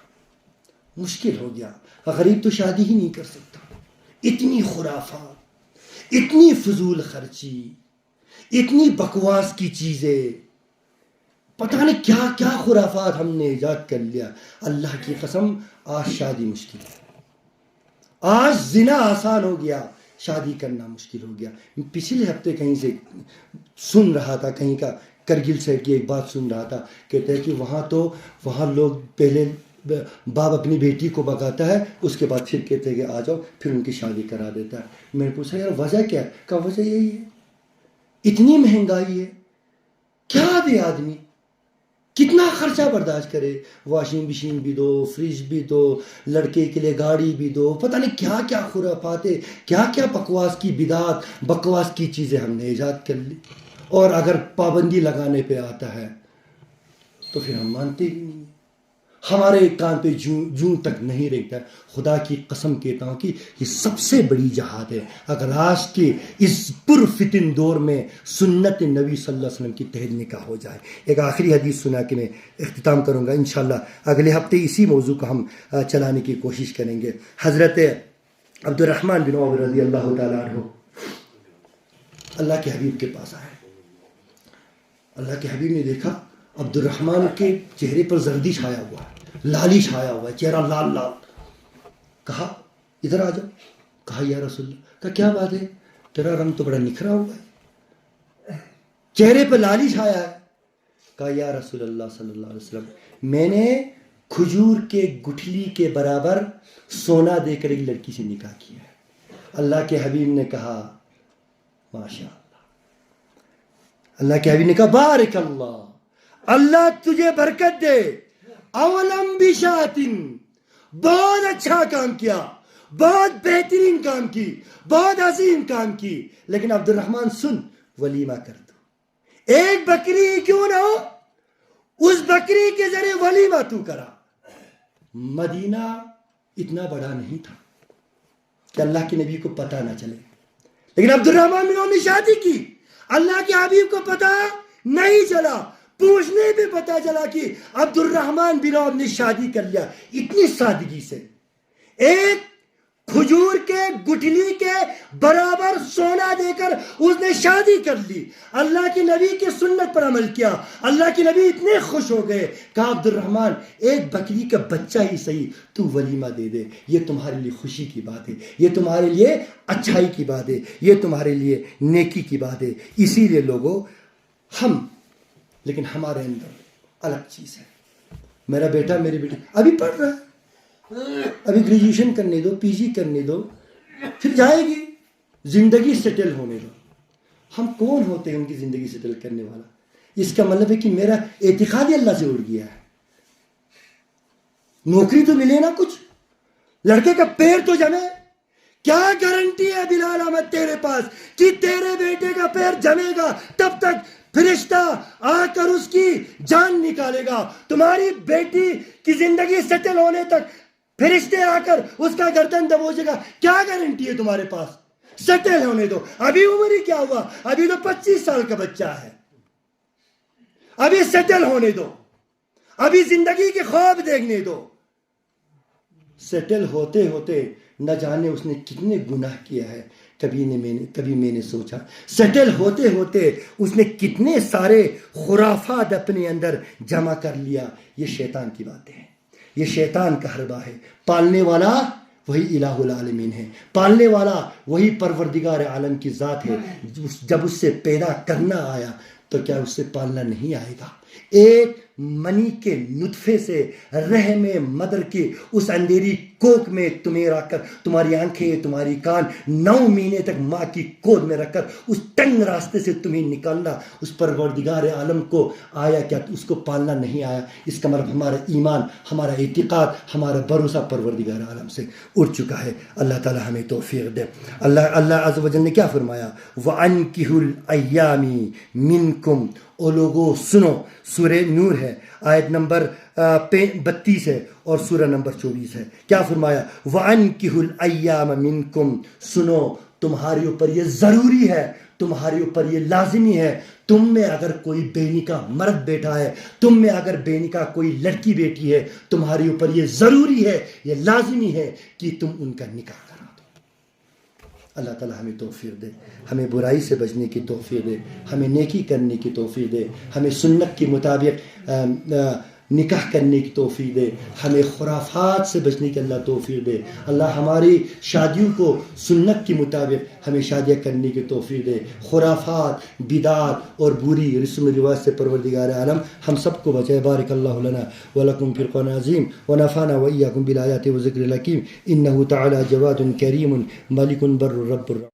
مشکل ہو گیا۔ غریب تو شادی ہی نہیں کر سکتا۔ اتنی خرافات، اتنی فضول خرچی، اتنی بکواس کی چیزیں، پتہ نہیں کیا کیا خرافات ہم نے ایجاد کر لیا۔ اللہ کی قسم آج شادی مشکل ہے، آج زنا آسان ہو گیا، شادی کرنا مشکل ہو گیا۔ پچھلے ہفتے کہیں سے سن رہا تھا، کہیں کا کرگل سے کی ایک بات سن رہا تھا، کہتے ہیں کہ وہاں لوگ پہلے باپ اپنی بیٹی کو بگاتا ہے، اس کے بعد پھر کہتے ہیں کہ آ جاؤ، پھر ان کی شادی کرا دیتا ہے۔ میں نے پوچھا یار وجہ کیا ہے؟ کہا وجہ یہی ہے، اتنی مہنگائی ہے، کیا دے آدمی، کتنا خرچہ برداشت کرے، واشنگ مشین بھی دو، فریج بھی دو، لڑکے کے لیے گاڑی بھی دو، پتہ نہیں کیا کیا خرافات ہے، کیا کیا بکواس کی بدعات، بکواس کی چیزیں ہم نے ایجاد کر لی۔ اور اگر پابندی لگانے پہ آتا ہے تو پھر ہم مانتے ہی نہیں، ہمارے کان پہ جوں تک نہیں رہتا۔ خدا کی قسم کہتا ہوں کہ یہ سب سے بڑی جہاد ہے۔ اگر آج کے اس پرفتن دور میں سنت نبی صلی اللہ علیہ وسلم کی تحت نکاح ہو جائے۔ ایک آخری حدیث سنا کے میں اختتام کروں گا، انشاءاللہ اگلے ہفتے اسی موضوع کو ہم چلانے کی کوشش کریں گے۔ حضرت عبد الرحمن بن عوف رضی اللہ تعالیٰ عنہ اللہ کے حبیب کے پاس آئے۔ اللہ کے حبیب نے دیکھا عبد الرحمن کے چہرے پر زردی چھایا ہوا ہے، لالی چھایا ہوا ہے، چہرہ لال لال۔ کہا ادھر آ جاؤ۔ کہا یا رسول اللہ۔ کہا کیا بات ہے، تیرا رنگ تو بڑا نکھرا ہوا ہے، چہرے پہ لالی چھایا ہے۔ کہا یا رسول اللہ صلی اللہ علیہ وسلم میں نے کھجور کے گٹھلی کے برابر سونا دے کر ایک لڑکی سے نکاح کیا ہے۔ اللہ کے حبیب نے کہا ماشاء اللہ۔ اللہ کے حبیب نے کہا بارک اللہ، اللہ تجھے برکت دے، اولم بشاتن، بہت اچھا کام کیا، بہت بہترین کام کی، بہت عظیم کام کی، لیکن عبد الرحمن سن، ولیمہ کر دو، ایک بکری کیوں نہ ہو، اس بکری کے ذریعے ولیمہ تو کرا۔ مدینہ اتنا بڑا نہیں تھا کہ اللہ کے نبی کو پتہ نہ چلے، لیکن عبد الرحمن بن عوف نے شادی کی، اللہ کے حبیب کو پتہ نہیں چلا، پوچھنے پہ پتہ چلا کہ عبد الرحمن بن عوف نے شادی کر لیا۔ اتنی سادگی سے ایک کھجور کے گٹھلی کے برابر سونا دے کر اس نے شادی کر لی، اللہ کے نبی کی سنت پر عمل کیا۔ اللہ کے نبی اتنے خوش ہو گئے، کہا عبد الرحمن ایک بکری کا بچہ ہی صحیح تو ولیمہ دے دے، یہ تمہارے لیے خوشی کی بات ہے، یہ تمہارے لیے اچھائی کی بات ہے، یہ تمہارے لیے نیکی کی بات ہے۔ اسی لیے لوگوں لیکن ہمارے اندر الگ چیز ہے۔ میرا بیٹا میری بیٹی ابھی پڑھ رہا ہے، ابھی گریجویشن کرنے دو, پی جی کرنے دو, پھر جائے گی. زندگی سیٹل ہونے دو. ہم کون ہوتے ہیں ان کی زندگی سیٹل کرنے والا؟ اس کا مطلب ہے کہ میرا اعتقاد ہی اللہ سے اڑ گیا ہے. نوکری تو ملے نا کچھ, لڑکے کا پیر تو جمے. کیا گارنٹی ہے بلال احمد تیرے پاس کہ تیرے بیٹے کا پیر جمے گا؟ تب تک فرشتہ آ کر اس کی جان نکالے گا. تمہاری بیٹی کی زندگی سیٹل ہونے تک فرشتے آ کر اس کا گردن دبوچے گا. کیا گارنٹی ہے تمہارے پاس؟ سیٹل ہونے دو. ابھی عمر ہی کیا ہوا؟ ابھی تو 25 سال کا بچہ ہے. ابھی سیٹل ہونے دو, ابھی زندگی کے خواب دیکھنے دو. سیٹل ہوتے ہوتے نہ جانے اس نے کتنے گناہ کیا ہے. کبھی میں نے سوچا سیٹل ہوتے ہوتے اس نے کتنے سارے خرافات اپنے اندر جمع کر لیا. یہ شیطان کی باتیں ہیں, یہ شیطان کا حربہ ہے. پالنے والا وہی الہ العالمین ہے, پالنے والا وہی پروردگار عالم کی ذات ہے. جب اس سے پیدا کرنا آیا تو کیا اس سے پالنا نہیں آئے گا؟ ایک منی کے نطفے سے رحم مدر کی اس اندھیری کوک میں تمہیں رکھ کر, تمہاری آنکھیں تمہاری کان 9 مہینے تک ماں کی گود میں رکھ کر اس تنگ راستے سے تمہیں نکالنا اس پروردگار عالم کو آیا. کیا اس کو پالنا نہیں آیا؟ اس کا مطلب ہمارا ایمان, ہمارا اعتقاد, ہمارا بھروسہ پروردگار عالم سے اڑ چکا ہے. اللہ تعالی ہمیں توفیق دے. اللہ عز و جل نے کیا فرمایا؟ وَأَنْكِحُوا الْأَيَّامِ مِنْكُمْ. او لوگو سنو. سورہ نور ہے, آیت نمبر 32 ہے اور سورہ نمبر 24 ہے. کیا فرمایا؟ وَأَنْكِحُوا الْأَيَّامَ مِنْكُمْ. سنو, تمہارے اوپر یہ ضروری ہے, تمہارے اوپر یہ لازمی ہے. تم میں اگر کوئی بے نکاح مرد بیٹھا ہے, تم میں اگر بے نکاح کوئی لڑکی بیٹی ہے, تمہارے اوپر یہ ضروری ہے, یہ لازمی ہے کہ تم ان کا نکاح کرا دو. اللہ تعالی ہمیں توفیق دے, ہمیں برائی سے بچنے کی توفیق دے, ہمیں نیکی کرنے کی توفیق دے, ہمیں سنت کے مطابق نکاح کرنے کی توفیق دے, ہمیں خرافات سے بچنے کی اللہ توفیق دے. اللہ ہماری شادیوں کو سنت کے مطابق ہمیں شادیاں کرنے کی توفیق دے. خرافات, بدعات اور بری رسم و رواج سے پروردگار عالم ہم سب کو بچائے. بارک اللہ لنا ولکم فی القرآن العظیم ونفعنا وإیاکم بالآیات وذکر الحکیم. انہ تعالی جواد کریم ملک بر رب الرحیم.